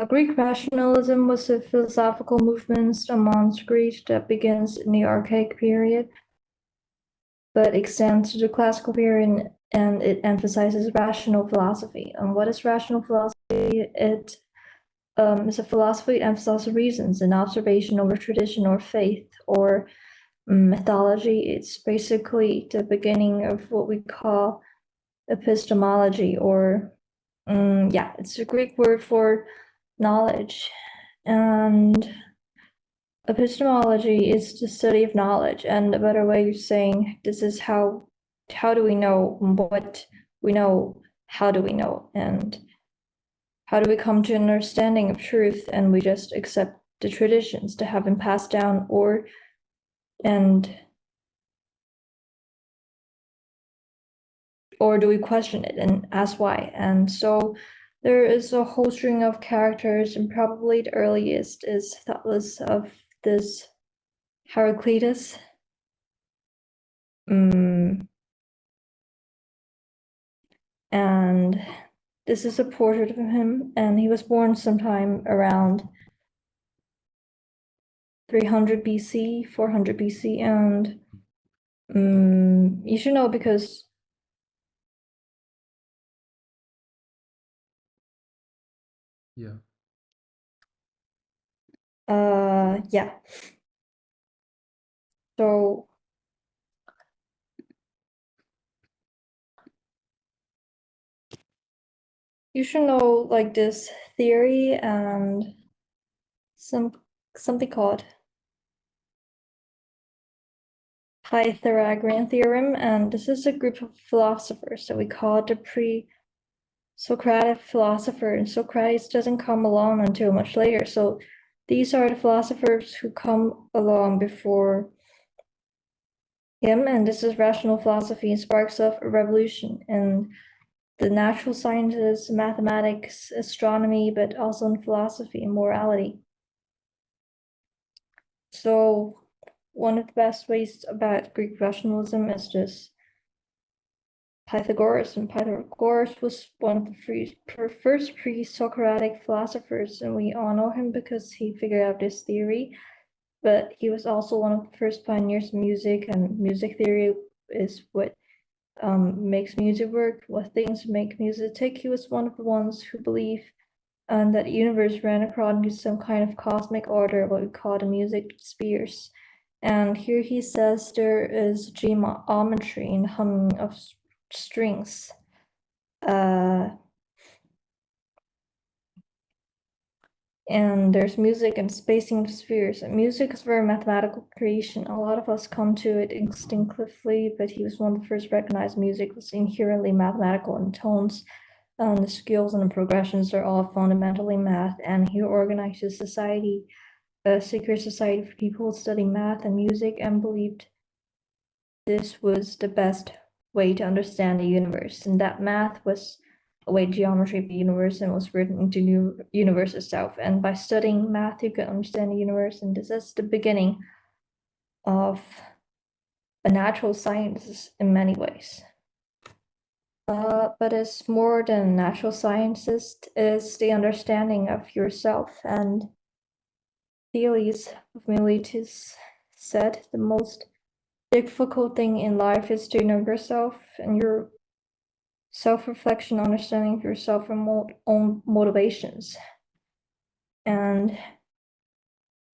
Greek rationalism was a philosophical movement amongst Greece that begins in the Archaic period, but extends to the Classical period, and it emphasizes rational philosophy. And what is rational philosophy? It is a philosophy that emphasizes reasons and observation over tradition or faith or mythology. It's basically the beginning of what we call epistemology, or yeah, it's a Greek word for knowledge. And epistemology is the study of knowledge, and a better way of saying this is how do we know what we know, how do we know, and how do we come to an understanding of truth, and we just accept the traditions that have been passed down, or do we question it and ask why? And so there is a whole string of characters, and probably the earliest is thoughtless of this Heraclitus. And this is a portrait of him, and he was born sometime around 300 BC, 400 BC, and you should know because Yeah. yeah. So you should know like this theory and something called Pythagorean theorem, and this is a group of philosophers that we call the pre-Socratic philosopher, and Socrates doesn't come along until much later. So these are the philosophers who come along before him, and this is rational philosophy and sparks of a revolution in the natural sciences, mathematics, astronomy, but also in philosophy and morality. So one of the best ways about Greek rationalism is just Pythagoras, and Pythagoras was one of the first pre-Socratic philosophers, and we all know him because he figured out this theory, but he was also one of the first pioneers of music, and music theory is what makes music work, what things make music tick. He was one of the ones who believed that the universe ran according to some kind of cosmic order, what we call the music spheres. And here he says there is geometry in humming of strings. And there's music and spacing of spheres. And music is a very mathematical creation. A lot of us come to it instinctively, but he was one of the first recognized music was inherently mathematical in tones. The skills and the progressions are all fundamentally math, and he organized a society, a secret society for people studying math and music, and believed this was the best way to understand the universe, and that math was a way geometry of the universe and was written into the universe itself. And by studying math, you can understand the universe, and this is the beginning of a natural science in many ways. But it's more than natural sciences, it's the understanding of yourself. And Thales of Miletus said the most difficult thing in life is to know yourself and your self-reflection, understanding of yourself and own motivations. And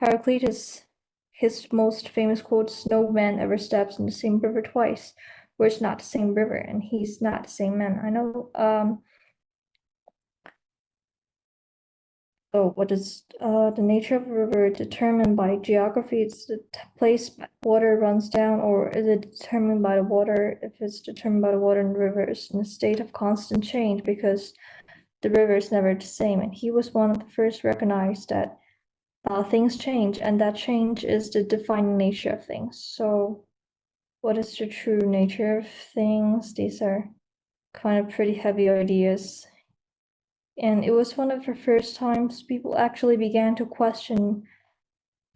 Heraclitus, his most famous quote is, "No man ever steps in the same river twice," where it's not the same river, and he's not the same man. I know so what is the nature of a river determined by geography? It's the place water runs down, or is it determined by the water? If it's determined by the water in the river, it's in a state of constant change because the river is never the same. And he was one of the first recognized that things change, and that change is the defining nature of things. So what is the true nature of things? These are kind of pretty heavy ideas. And it was one of the first times people actually began to question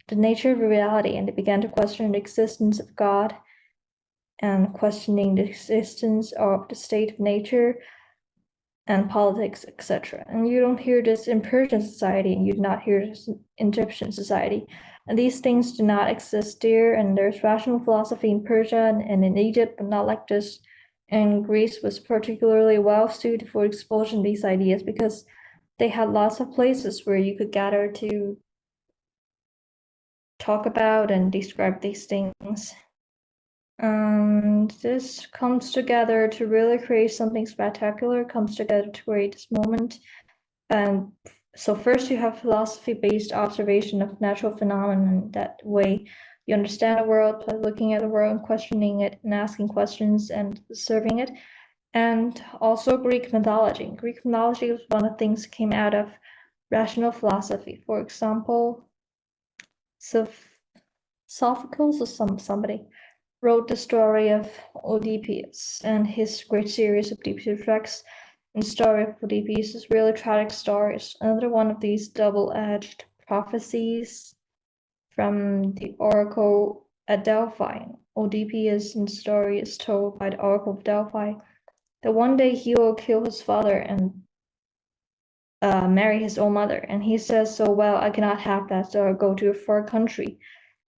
the nature of reality, and they began to question the existence of God and questioning the existence of the state of nature. and politics, etc. And you don't hear this in Persian society, and you do not hear this in Egyptian society. And these things do not exist there, and there's rational philosophy in Persia and in Egypt, but not like this. And Greece was particularly well suited for expulsion of these ideas because they had lots of places where you could gather to talk about and describe these things. And this comes together to really create something spectacular, comes together to create this moment. And so first you have philosophy-based observation of natural phenomena. In that way, you understand the world by looking at the world and questioning it and asking questions and observing it. And also Greek mythology. Greek mythology was one of the things that came out of rational philosophy. For example, Sophocles or somebody wrote the story of Oedipus and his great series of Oedipus tracks. And the story of Oedipus is really tragic stories. Another one of these double-edged prophecies from the oracle at Delphi. Oedipus in the story is told by the oracle of Delphi that one day he will kill his father and marry his own mother. And he says, so, well, I cannot have that, so I'll go to a far country.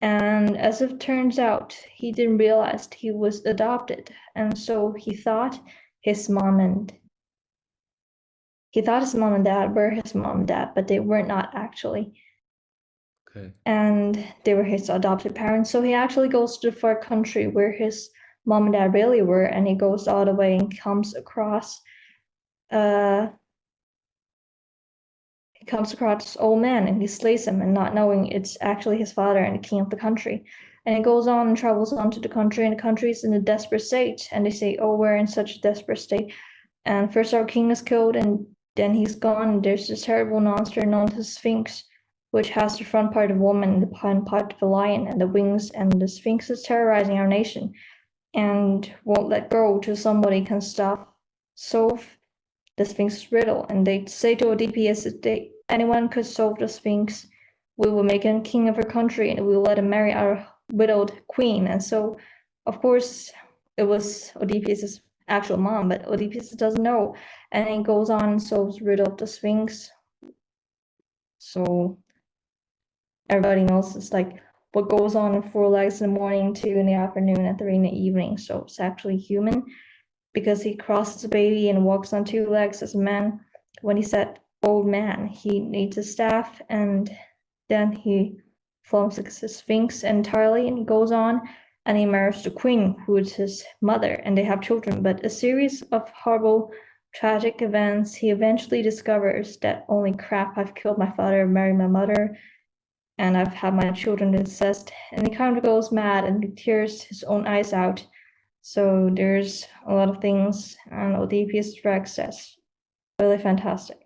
And as it turns out, he didn't realize he was adopted. And so he thought his mom and dad were his mom and dad, but they were not actually. Okay. And they were his adopted parents. So he actually goes to the far country where his mom and dad really were, and he goes all the way and comes across this old man, and he slays him, and not knowing it's actually his father and the king of the country. And he goes on and travels on to the country, and the country is in a desperate state. And they say, oh, we're in such a desperate state. And first our king is killed, and then he's gone. And there's this terrible monster known as the Sphinx, which has the front part of a woman and the hind part of a lion and the wings. And the Sphinx is terrorizing our nation and won't let go till somebody can solve the Sphinx riddle. And they say to Oedipus that anyone could solve the Sphinx, we will make him king of our country and we will let him marry our widowed queen. And so, of course, it was Oedipus's actual mom, but Oedipus doesn't know. And he goes on and solves the riddle of the Sphinx. So everybody knows it's like what goes on in 4 legs in the morning, 2 in the afternoon, and 3 in the evening. So it's actually human because he crosses a baby and walks on 2 legs as a man. When he said old man, he needs a staff, and then he flummoxes the Sphinx entirely, and he goes on and he marries the queen, who is his mother, and they have children. But a series of horrible, tragic events, he eventually discovers that only crap, I've killed my father, married my mother, and I've had my children incest, and he kind of goes mad and he tears his own eyes out. So there's a lot of things, and Oedipus Rex that's really fantastic.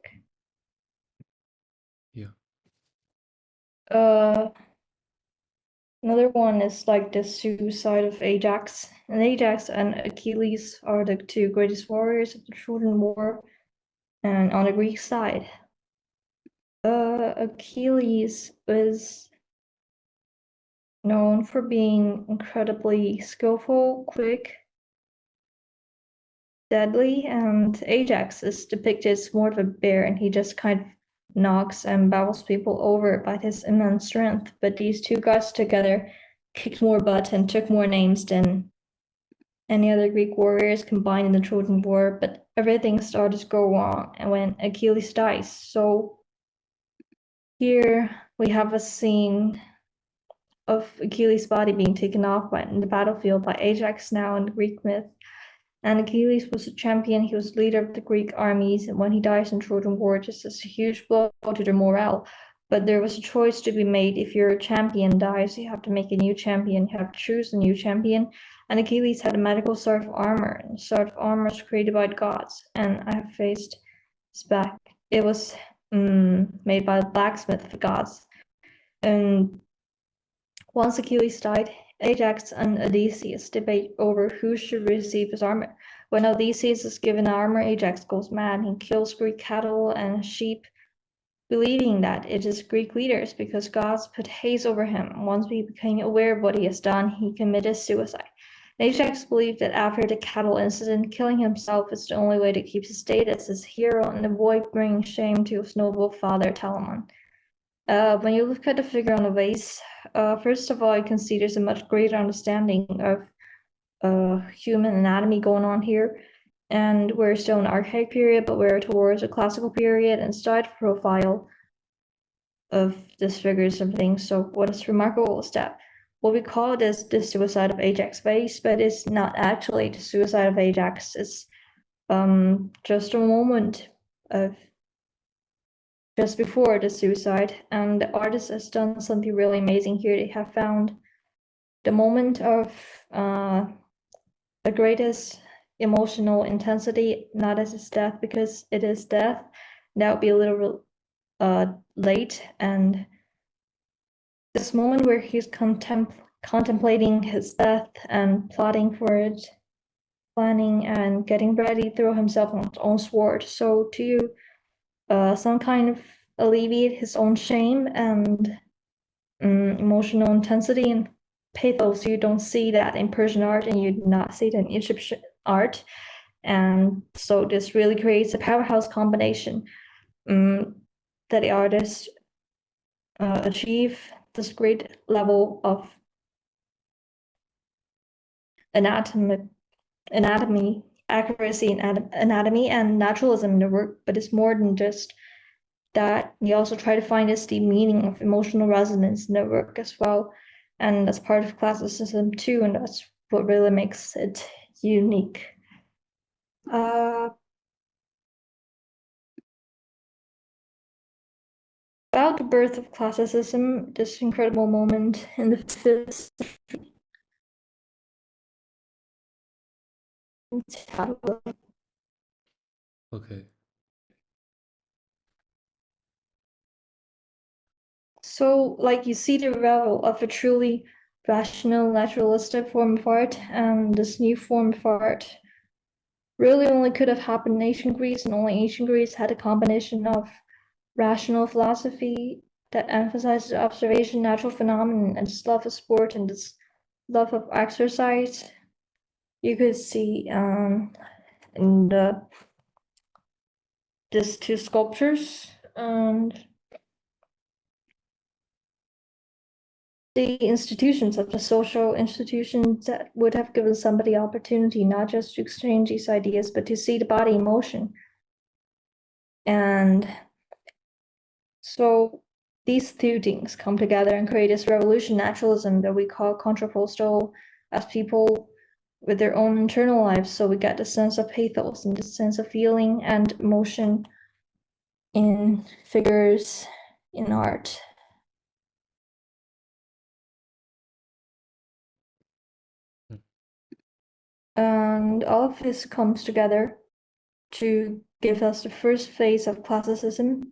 Yeah. Another one is like the suicide of Ajax. And Ajax and Achilles are the 2 greatest warriors of the Trojan War, and on the Greek side. Achilles is known for being incredibly skillful, quick, deadly, and Ajax is depicted as more of a bear, and he just kind of knocks and battles people over by his immense strength. But these 2 guys together kicked more butt and took more names than any other Greek warriors combined in the Trojan War. But everything started to go wrong and when Achilles dies. So here we have a scene of Achilles' body being taken off in the battlefield by Ajax now in the Greek myth. And Achilles was a champion, he was leader of the Greek armies, and when he dies in Trojan War, just as a huge blow to their morale. But there was a choice to be made. If your champion dies, you have to make a new champion, you have to choose a new champion. And Achilles had a magical sort of armor, and sort of armor was created by the gods. And I have faced his back. It was made by the blacksmith of the gods. And once Achilles died, Ajax and Odysseus debate over who should receive his armor. When Odysseus is given armor, Ajax goes mad and kills Greek cattle and sheep, believing that it is Greek leaders because gods put haze over him. Once he became aware of what he has done, he committed suicide. Ajax believed that after the cattle incident, killing himself is the only way to keep his status as hero and avoid bringing shame to his noble father Telamon. When you look at the figure on the vase, first of all, you can see there's a much greater understanding of human anatomy going on here. And we're still in the archaic period, but we're towards a classical period and side profile of this figure and everything. So what is remarkable is that what we call this the suicide of Ajax vase, but it's not actually the suicide of Ajax. It's just a moment of just before the suicide, and the artist has done something really amazing here. They have found the moment of the greatest emotional intensity, not as his death, because it is death. That would be a little late, and this moment where he's contemplating his death and plotting for it, planning and getting ready to throw himself on his own sword. So to some kind of alleviate his own shame and emotional intensity and pathos. You don't see that in Persian art, and you do not see that in Egyptian art. And so this really creates a powerhouse combination that the artists achieve this great level of anatomy, accuracy in anatomy and naturalism in the work. But it's more than just that. You also try to find this the meaning of emotional resonance in the work as well. And that's part of classicism too, and that's what really makes it unique. About the birth of classicism, this incredible moment in the 5th century. Okay. So, like, you see the revel of a truly rational, naturalistic form of art, and this new form of art really only could have happened in ancient Greece, and only ancient Greece had a combination of rational philosophy that emphasizes observation, natural phenomenon, and this love of sport and this love of exercise. You could see in these two sculptures, and the institutions of the social institutions that would have given somebody opportunity not just to exchange these ideas, but to see the body in motion. And so these two things come together and create this revolution naturalism that we call contrapostal, as people with their own internal lives. So we get the sense of pathos and the sense of feeling and emotion in figures in art. And all of this comes together to give us the first phase of classicism.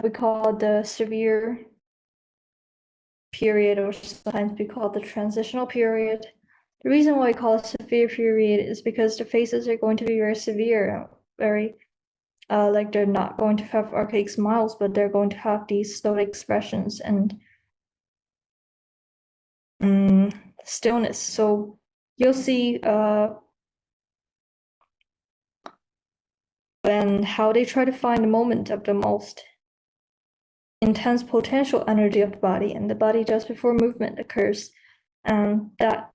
We call it the severe period, or sometimes we call it the transitional period. The reason why we call it severe period is because the phases are going to be very severe, very like they're not going to have archaic smiles, but they're going to have these stoic expressions and stillness. So you'll see when how they try to find the moment of the most intense potential energy of the body, and the body just before movement occurs. And that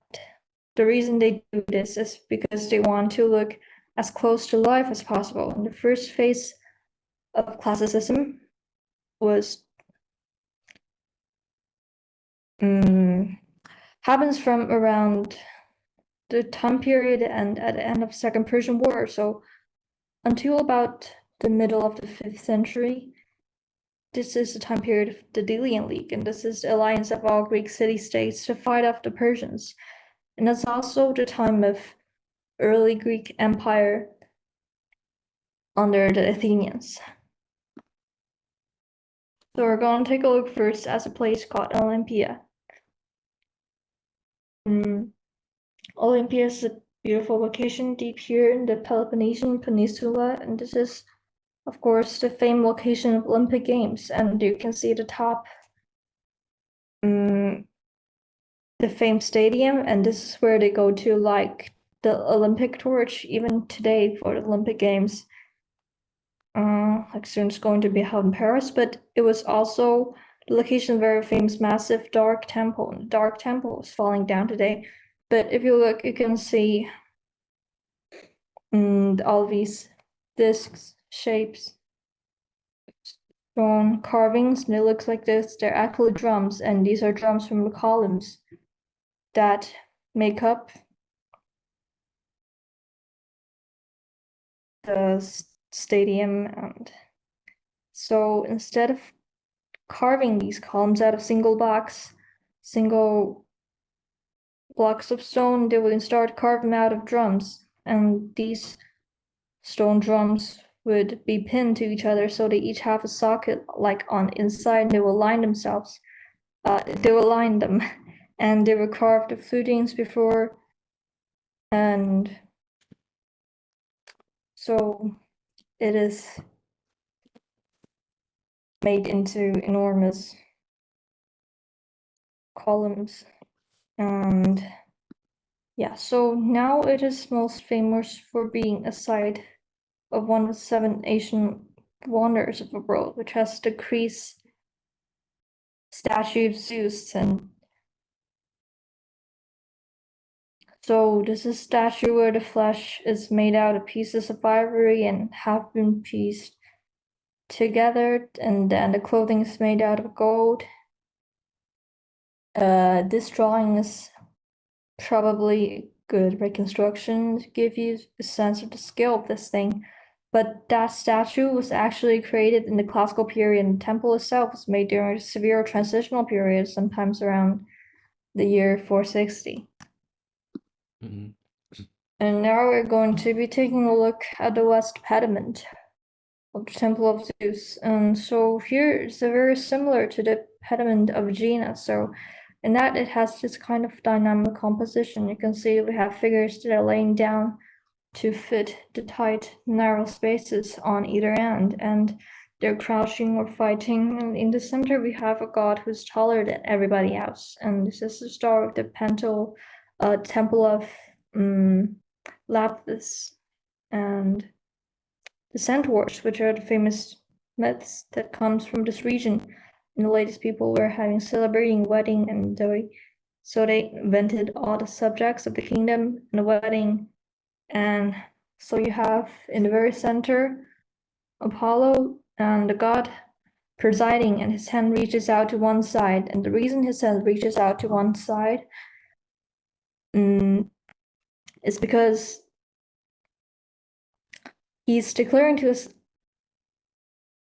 the reason they do this is because they want to look as close to life as possible. And the first phase of classicism was happens from around the time period and at the end of Second Persian War. So until about the middle of the 5th century, this is the time period of the Delian League, and this is the alliance of all Greek city-states to fight off the Persians. And that's also the time of early Greek Empire under the Athenians. So we're going to take a look first at a place called Olympia. Olympia is a beautiful location deep here in the Peloponnesian Peninsula, and this is, of course, the famed location of Olympic Games. And you can see the top the famed stadium, and this is where they go to like the Olympic torch, even today for the Olympic Games. Like soon it's going to be held in Paris, but it was also the location of a very famous massive dark temple, and the dark temple is falling down today. But if you look, you can see all these discs, shapes, stone carvings, and it looks like this. They're actually drums, and these are drums from the columns that make up the stadium. And so instead of carving these columns out of single blocks of stone, they would start carving out of drums, and these stone drums would be pinned to each other, so they each have a socket like on inside, and they will line themselves. They will line them, and they were carved of flutings before, and so it is made into enormous columns. And yeah, so now it is most famous for being a site of one of the 7 ancient wonders of the world, which has the Greece statue of Zeus. And so this is a statue where the flesh is made out of pieces of ivory and have been pieced together, and then the clothing is made out of gold. This drawing is probably good reconstruction to give you a sense of the scale of this thing. But that statue was actually created in the classical period, and the temple itself was made during a severe transitional period, sometimes around the year 460. Mhm. And now we're going to be taking a look at the west pediment of the Temple of Zeus. And so here it's very similar to the pediment of Aegina. So in that it has this kind of dynamic composition. You can see we have figures that are laying down to fit the tight, narrow spaces on either end, and they're crouching or fighting. And in the center, we have a god who's taller than everybody else. And this is the star of the temple of Lapis, and the centaurs, which are the famous myths that comes from this region. And the latest people were having celebrating wedding, and so they invented all the subjects of the kingdom and the wedding. And so you have in the very center Apollo and the god presiding, and his hand reaches out to one side. And the reason his hand reaches out to one side is because he's declaring to his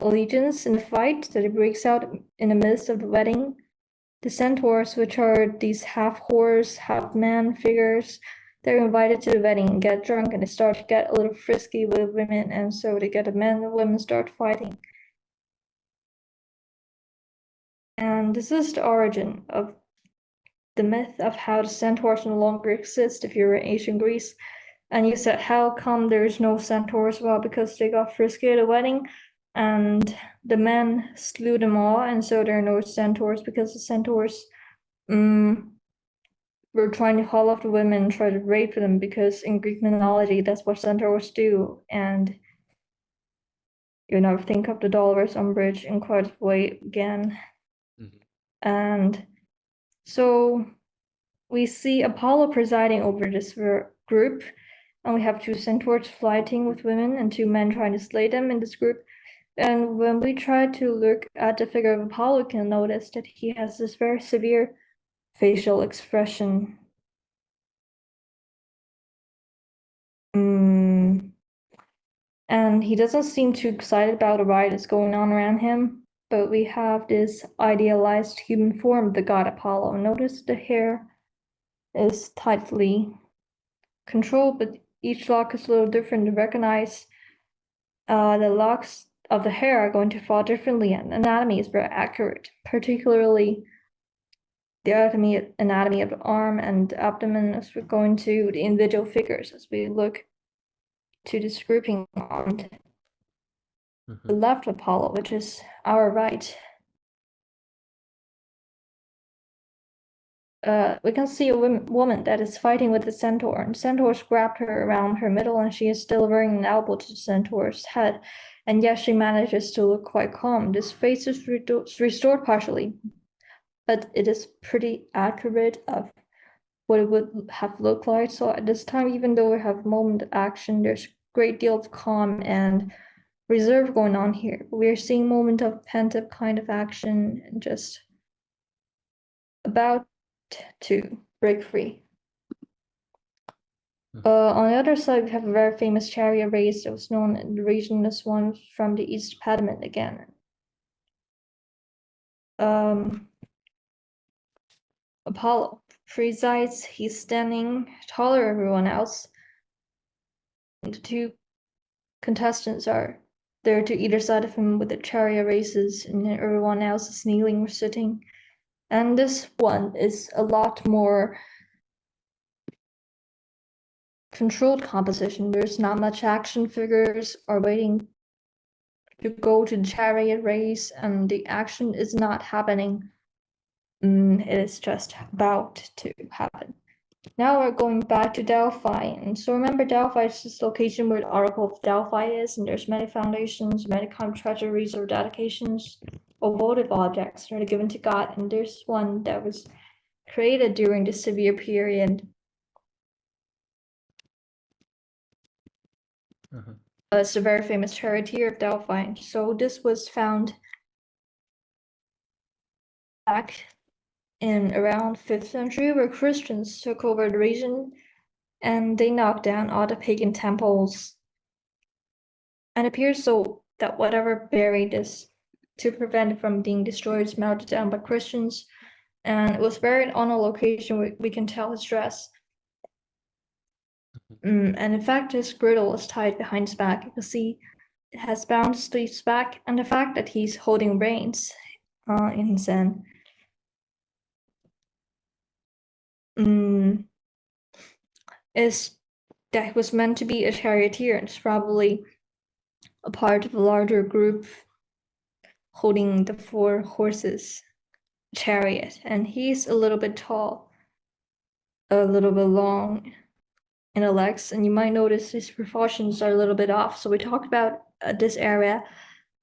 allegiance in the fight that it breaks out in the midst of the wedding. The centaurs, which are these half horse, half man figures, they're invited to the wedding and get drunk, and they start to get a little frisky with women, and so they get the men and women start fighting. And this is the origin of the myth of how the centaurs no longer exist if you're in ancient Greece. And you said, how come there's no centaurs? Well, because they got frisky at a wedding and the men slew them all, and so there are no centaurs because the centaurs were trying to haul off the women and try to rape them, because in Greek mythology that's what centaurs do. And think of the Dolorous Umbridge in quite a way again. Mhm. And so we see Apollo presiding over this group, and we have 2 centaurs fighting with women and 2 men trying to slay them in this group. And when we try to look at the figure of Apollo, we can notice that he has this very severe facial expression. And he doesn't seem too excited about the riot that's going on around him. But we have this idealized human form of the god Apollo. Notice the hair is tightly controlled, but each lock is a little different to recognize. The locks of the hair are going to fall differently, and anatomy is very accurate, particularly the anatomy of the arm and abdomen, as we're going to the individual figures as we look to this grouping on the left of Apollo, which is our right. we can see a woman that is fighting with the centaur, and centaurs grabbed her around her middle, and she is still wearing an elbow to the centaur's head. And yes, she manages to look quite calm. This face is restored partially, but it is pretty accurate of what it would have looked like. So at this time, even though we have moment of action, there's a great deal of calm and reserve going on here. We're seeing moment of pent-up kind of action and just about to break free. On the other side, we have a very famous chariot race that was known in the region as one from the East Pediment again. Apollo presides, he's standing taller than everyone else. And the two contestants are there to either side of him with the chariot races, and everyone else is kneeling or sitting. And this one is a lot more controlled composition. There's not much action figures are waiting to go to the chariot race, and the action is not happening. It is just about to happen. Now we're going back to Delphi, and so remember Delphi is this location where the Oracle of Delphi is, and there's many foundations, many kind of treasuries or dedications or votive objects that are given to God, and there's one that was created during the severe period. It's the very famous charioteer of Delphi. So this was found back in around 5th century, where Christians took over the region and they knocked down all the pagan temples. And it appears so that whatever buried this to prevent it from being destroyed is melted down by Christians. And it was buried on a location where we can tell his dress. And in fact, his girdle is tied behind his back. You can see it has bound to his back, and the fact that he's holding reins in his hand. Is that he was meant to be a charioteer, and it's probably a part of a larger group holding the 4 horses chariot, and he's a little bit tall, a little bit long in the legs, and you might notice his proportions are a little bit off. So we talked about this era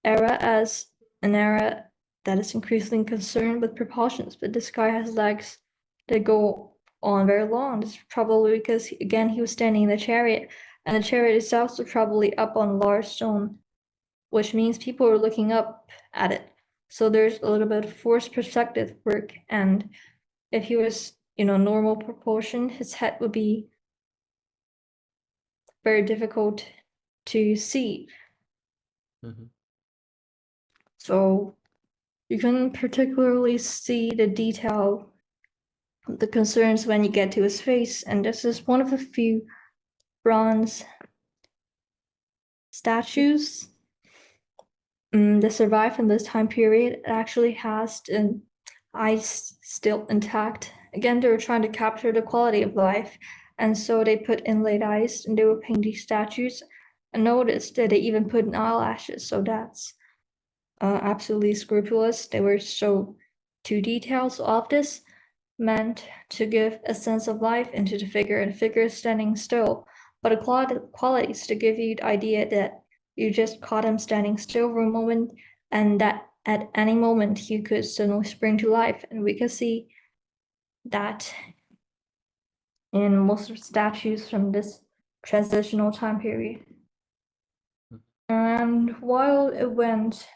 as an era that is increasingly concerned with proportions, but this guy has legs that go on very long. This is probably because, again, he was standing in the chariot, and the chariot itself was probably up on a large stone, which means people are looking up at it. So there's a little bit of forced perspective work, and if he was, normal proportion, his head would be very difficult to see. So you can particularly see the detail, the concerns when you get to his face, and this is one of the few bronze statues that survived from this time period. It actually has an eyes still intact. Again, they were trying to capture the quality of life, and so they put inlaid eyes, and they were painting these statues. And notice that they even put in eyelashes, so that's absolutely scrupulous. They were so to details of this, meant to give a sense of life into the figure, and the figure is standing still, but a qualities to give you the idea that you just caught him standing still for a moment, and that at any moment he could suddenly spring to life. And we can see that in most of the statues from this transitional time period. And while it went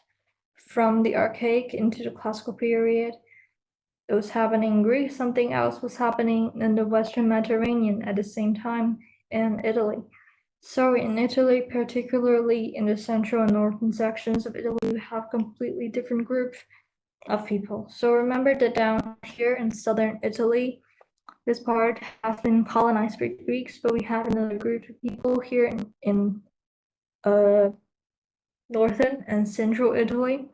from the archaic into the classical period, it was happening in Greece, something else was happening in the Western Mediterranean at the same time in Italy. So in Italy, particularly in the central and northern sections of Italy, we have completely different groups of people. So remember that down here in southern Italy, this part has been colonized by Greeks, but we have another group of people here in northern and central Italy.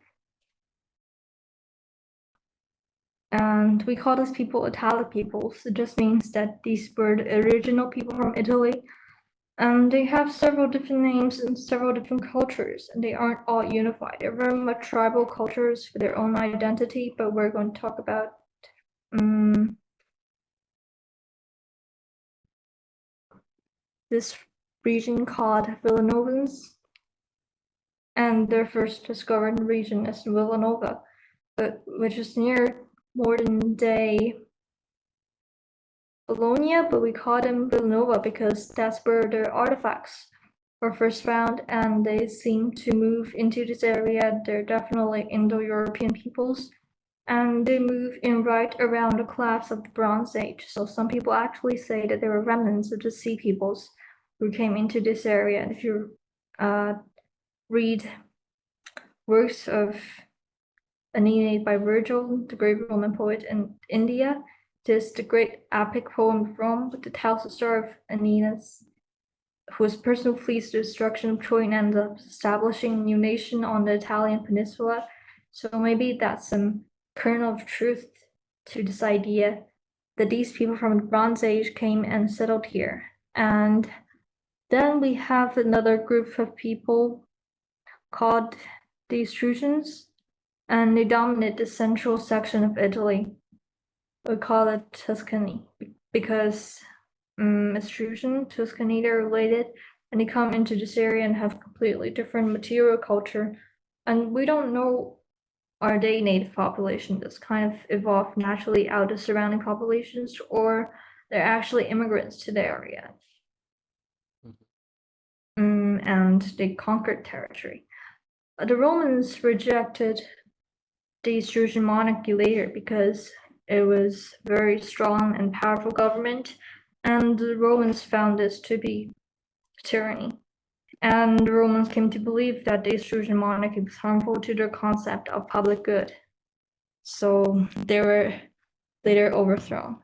And we call these people Italic peoples. It just means that these were the original people from Italy. And they have several different names and several different cultures, and they aren't all unified. They're very much tribal cultures with their own identity, but we're going to talk about this region called Villanovans, and their first discovered region is Villanova, which is near modern-day Bologna, but we call them Villanova because that's where their artifacts were first found, and they seem to move into this area. They're definitely Indo-European peoples, and they move in right around the collapse of the Bronze Age. So some people actually say that they were remnants of the sea peoples who came into this area. And if you read works of Aeneid by Virgil, the great Roman poet in India, there's the great epic poem of Rome, that tells the story of Aeneas, whose personal flees the destruction of Troy and ends up establishing a new nation on the Italian peninsula. So maybe that's some kernel of truth to this idea that these people from the Bronze Age came and settled here. And then we have another group of people called the Etruscans, and they dominate the central section of Italy. We call it Tuscany because Etruscan, Tuscany, they're related, and they come into this area and have completely different material culture. And we don't know, are they native population that's kind of evolved naturally out of surrounding populations, or they're actually immigrants to the area. And they conquered territory. The Romans rejected the Etruscan monarchy later because it was very strong and powerful government, and the Romans found this to be tyranny. And the Romans came to believe that the Etruscan monarchy was harmful to their concept of public good. So they were later overthrown.